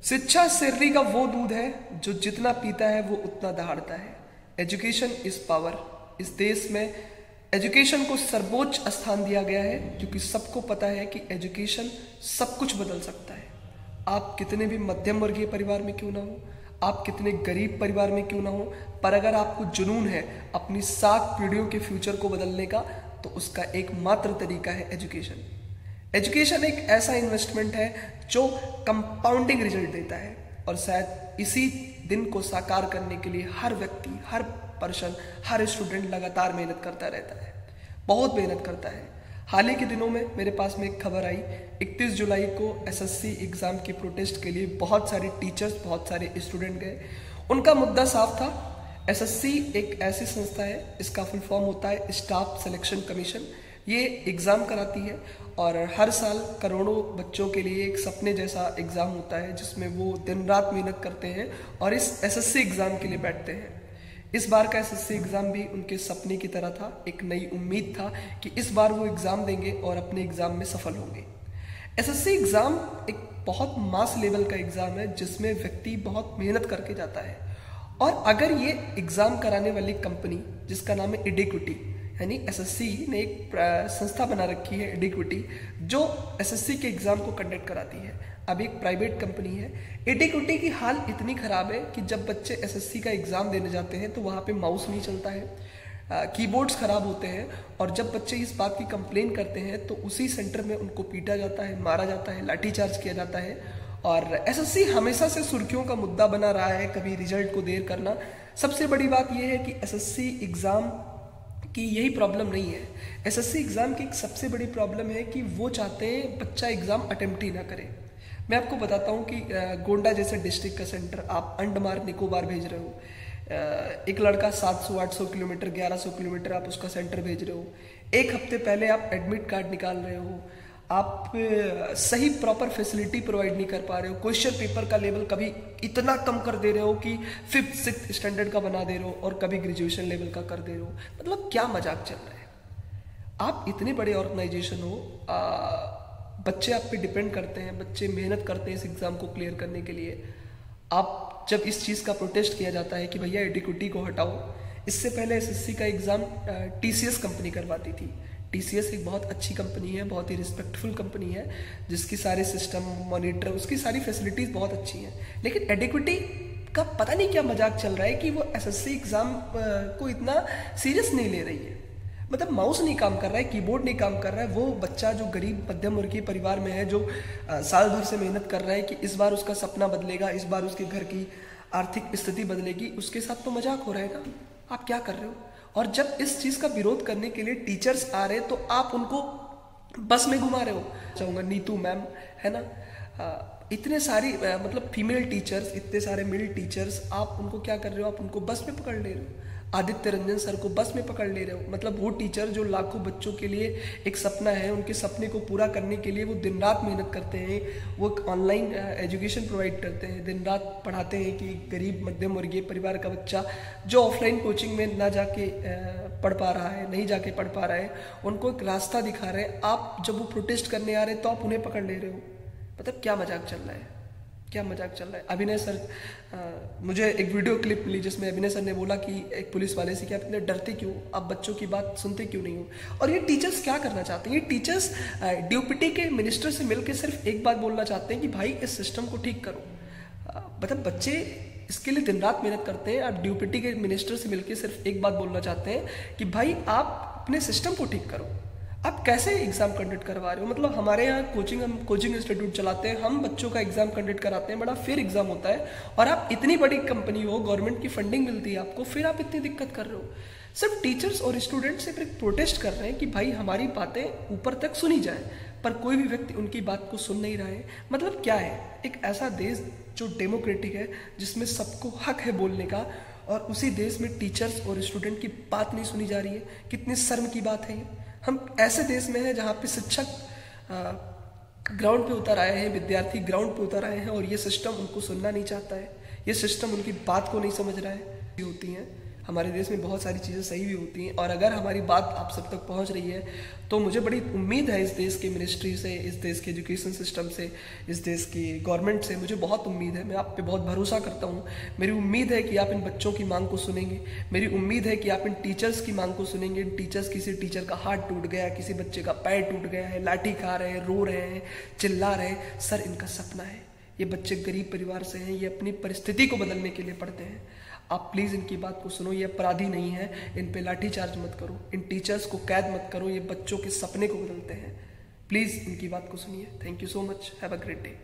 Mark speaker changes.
Speaker 1: शिक्षा सिर्री का वो दूध है जो जितना पीता है वो उतना दहाड़ता है। Education is power. इस देश में एजुकेशन को सर्वोच्च स्थान दिया गया है क्योंकि सबको पता है कि एजुकेशन सब कुछ बदल सकता है। आप कितने भी मध्यम वर्गीय परिवार में क्यों ना हो, आप कितने गरीब परिवार में क्यों ना हो, पर अगर आपको जुनून है अपनी 7 पीढ़ियों के फ्यूचर को बदलने का, तो उसका एकमात्र तरीका है एजुकेशन। एजुकेशन एक ऐसा इन्वेस्टमेंट है जो कंपाउंडिंग रिजल्ट देता है और शायद इसी दिन को साकार करने के लिए हर व्यक्ति, हर पर्सन, हर स्टूडेंट लगातार मेहनत करता रहता है, बहुत मेहनत करता है। हाल ही के दिनों में मेरे पास में एक खबर आई, 31 जुलाई को एसएससी एग्जाम की प्रोटेस्ट के लिए बहुत सारे टीचर्स, बहुत सारे स्टूडेंट गए। उनका मुद्दा साफ था। एसएससी एक ऐसी संस्था है, इसका फुल फॉर्म होता है स्टाफ सिलेक्शन कमीशन। ये एग्ज़ाम कराती है और हर साल करोड़ों बच्चों के लिए एक सपने जैसा एग्ज़ाम होता है जिसमें वो दिन रात मेहनत करते हैं और इस एसएससी एग्ज़ाम के लिए बैठते हैं। इस बार का एसएससी एग्ज़ाम भी उनके सपने की तरह था। एक नई उम्मीद था कि इस बार वो एग्ज़ाम देंगे और अपने एग्ज़ाम में सफल होंगे। एसएससी एग्ज़ाम एक बहुत मास लेवल का एग्ज़ाम है जिसमें व्यक्ति बहुत मेहनत करके जाता है। और अगर ये एग्ज़ाम कराने वाली कंपनी जिसका नाम है एडिक्विटी, यानी एसएससी ने एक संस्था बना रखी है एडिक्विटी, जो एसएससी के एग्ज़ाम को कंडक्ट कराती है, अब एक प्राइवेट कंपनी है। एडिक्विटी की हाल इतनी ख़राब है कि जब बच्चे एसएससी का एग्ज़ाम देने जाते हैं तो वहाँ पे माउस नहीं चलता है, कीबोर्ड्स ख़राब होते हैं और जब बच्चे इस बात की कंप्लेन करते हैं तो उसी सेंटर में उनको पीटा जाता है, मारा जाता है, लाठीचार्ज किया जाता है। और एसएससी हमेशा से सुर्खियों का मुद्दा बना रहा है, कभी रिजल्ट को देर करना। सबसे बड़ी बात यह है कि एसएससी एग्ज़ाम की यही प्रॉब्लम नहीं है। एसएससी एग्ज़ाम की एक सबसे बड़ी प्रॉब्लम है कि वो चाहते हैं बच्चा एग्ज़ाम अटेम्प्ट ही ना करे। मैं आपको बताता हूँ कि गोंडा जैसे डिस्ट्रिक्ट का सेंटर आप अंडमान निकोबार भेज रहे हो, एक लड़का 700-800 किलोमीटर, 1100 किलोमीटर आप उसका सेंटर भेज रहे हो। एक हफ्ते पहले आप एडमिट कार्ड निकाल रहे हो, आप सही प्रॉपर फैसिलिटी प्रोवाइड नहीं कर पा रहे हो, क्वेश्चन पेपर का लेवल कभी इतना कम कर दे रहे हो कि 5th-6th स्टैंडर्ड का बना दे रहे हो और कभी ग्रेजुएशन लेवल का कर दे रहे हो। मतलब क्या मजाक चल रहा है। आप इतने बड़े ऑर्गेनाइजेशन हो, बच्चे आप पे डिपेंड करते हैं, बच्चे मेहनत करते हैं इस एग्ज़ाम को क्लियर करने के लिए। आप जब इस चीज़ का प्रोटेस्ट किया जाता है कि भैया एडिक्विटी को हटाओ। इससे पहले एसएससी का एग्ज़ाम टीसीएस कंपनी करवाती थी। टीसीएस एक बहुत अच्छी कंपनी है, बहुत ही रिस्पेक्टफुल कंपनी है, जिसकी सारे सिस्टम, मॉनिटर, उसकी सारी फैसिलिटीज़ बहुत अच्छी हैं। लेकिन एडिक्विटी का पता नहीं क्या मजाक चल रहा है कि वो एसएससी एग्ज़ाम को इतना सीरियस नहीं ले रही है। मतलब माउस नहीं काम कर रहा है, कीबोर्ड नहीं काम कर रहा है। वो बच्चा जो गरीब मध्यम वर्गीय परिवार में है, जो साल भर से मेहनत कर रहा है कि इस बार उसका सपना बदलेगा, इस बार उसके घर की आर्थिक स्थिति बदलेगी, उसके साथ तो मजाक हो रहा है ना। आप क्या कर रहे हो? और जब इस चीज़ का विरोध करने के लिए टीचर्स आ रहे तो आप उनको बस में घुमा रहे हो। चाहूँगा नीतू मैम है ना, इतने सारी मतलब फीमेल टीचर्स, इतने सारे मेल टीचर्स, आप उनको क्या कर रहे हो? आप उनको बस में पकड़ ले रहे हो। आदित्य रंजन सर को बस में पकड़ ले रहे हो। मतलब वो टीचर जो लाखों बच्चों के लिए एक सपना है, उनके सपने को पूरा करने के लिए वो दिन रात मेहनत करते हैं, वो ऑनलाइन एजुकेशन प्रोवाइड करते हैं, दिन रात पढ़ाते हैं कि गरीब मध्यम वर्गीय परिवार का बच्चा जो ऑफलाइन कोचिंग में ना जाके पढ़ पा रहा है, नहीं जाके पढ़ पा रहा है, उनको एक रास्ता दिखा रहे हैं। आप जब वो प्रोटेस्ट करने आ रहे हैं तो आप उन्हें पकड़ ले रहे हो। मतलब क्या मजाक चल रहा है, क्या मजाक चल रहा है। अभिनय सर, मुझे एक वीडियो क्लिप मिली जिसमें अभिनय सर ने बोला कि एक पुलिस वाले से कि आप इतने डरते क्यों, आप बच्चों की बात सुनते क्यों नहीं हो। और ये टीचर्स क्या करना चाहते हैं? ये टीचर्स डीओपीटी के मिनिस्टर से मिलकर सिर्फ एक बात बोलना चाहते हैं कि भाई इस सिस्टम को ठीक करो। मतलब बच्चे इसके लिए दिन रात मेहनत करते हैं, आप डीओपीटी के मिनिस्टर से मिलकर सिर्फ एक बात बोलना चाहते हैं कि भाई आप अपने सिस्टम को ठीक करो। आप कैसे एग्ज़ाम कंडक्ट करवा रहे हो? मतलब हमारे यहाँ हम कोचिंग इंस्टीट्यूट चलाते हैं, हम बच्चों का एग्ज़ाम कंडक्ट कराते हैं, बड़ा फेयर एग्ज़ाम होता है, और आप इतनी बड़ी कंपनी हो, गवर्नमेंट की फंडिंग मिलती है आपको, फिर आप इतनी दिक्कत कर रहे हो। सिर्फ टीचर्स और स्टूडेंट्स सिर्फ एक प्रोटेस्ट कर रहे हैं कि भाई हमारी बातें ऊपर तक सुनी जाए, पर कोई भी व्यक्ति उनकी बात को सुन नहीं रहा है। मतलब क्या है, एक ऐसा देश जो डेमोक्रेटिक है, जिसमें सबको हक है बोलने का, और उसी देश में टीचर्स और स्टूडेंट की बात नहीं सुनी जा रही है। कितनी शर्म की बात है ये। हम ऐसे देश में हैं जहाँ पे शिक्षक ग्राउंड पे उतर आए हैं, विद्यार्थी ग्राउंड पे उतर आए हैं, और ये सिस्टम उनको सुनना नहीं चाहता है, ये सिस्टम उनकी बात को नहीं समझ रहा है। होती हैं हमारे देश में बहुत सारी चीज़ें सही भी होती हैं, और अगर हमारी बात आप सब तक पहुंच रही है तो मुझे बड़ी उम्मीद है इस देश की मिनिस्ट्री से, इस देश के एजुकेशन सिस्टम से, इस देश की गवर्नमेंट से। मुझे बहुत उम्मीद है, मैं आप पे बहुत भरोसा करता हूँ। मेरी उम्मीद है कि आप इन बच्चों की मांग को सुनेंगे। मेरी उम्मीद है कि आप इन टीचर्स की मांग को सुनेंगे। इन टीचर्स, किसी टीचर का हाथ टूट गया, किसी बच्चे का पैर टूट गया है, लाठी खा रहे हैं, रो रहे हैं, चिल्ला रहे हैं, सर इनका सपना है, ये बच्चे गरीब परिवार से हैं, ये अपनी परिस्थिति को बदलने के लिए पढ़ते हैं। आप प्लीज़ इनकी बात को सुनो, ये अपराधी नहीं है, इन पे लाठी चार्ज मत करो, इन टीचर्स को कैद मत करो, ये बच्चों के सपने को बदलते हैं। प्लीज़ इनकी बात को सुनिए। Thank you so much, have a great day.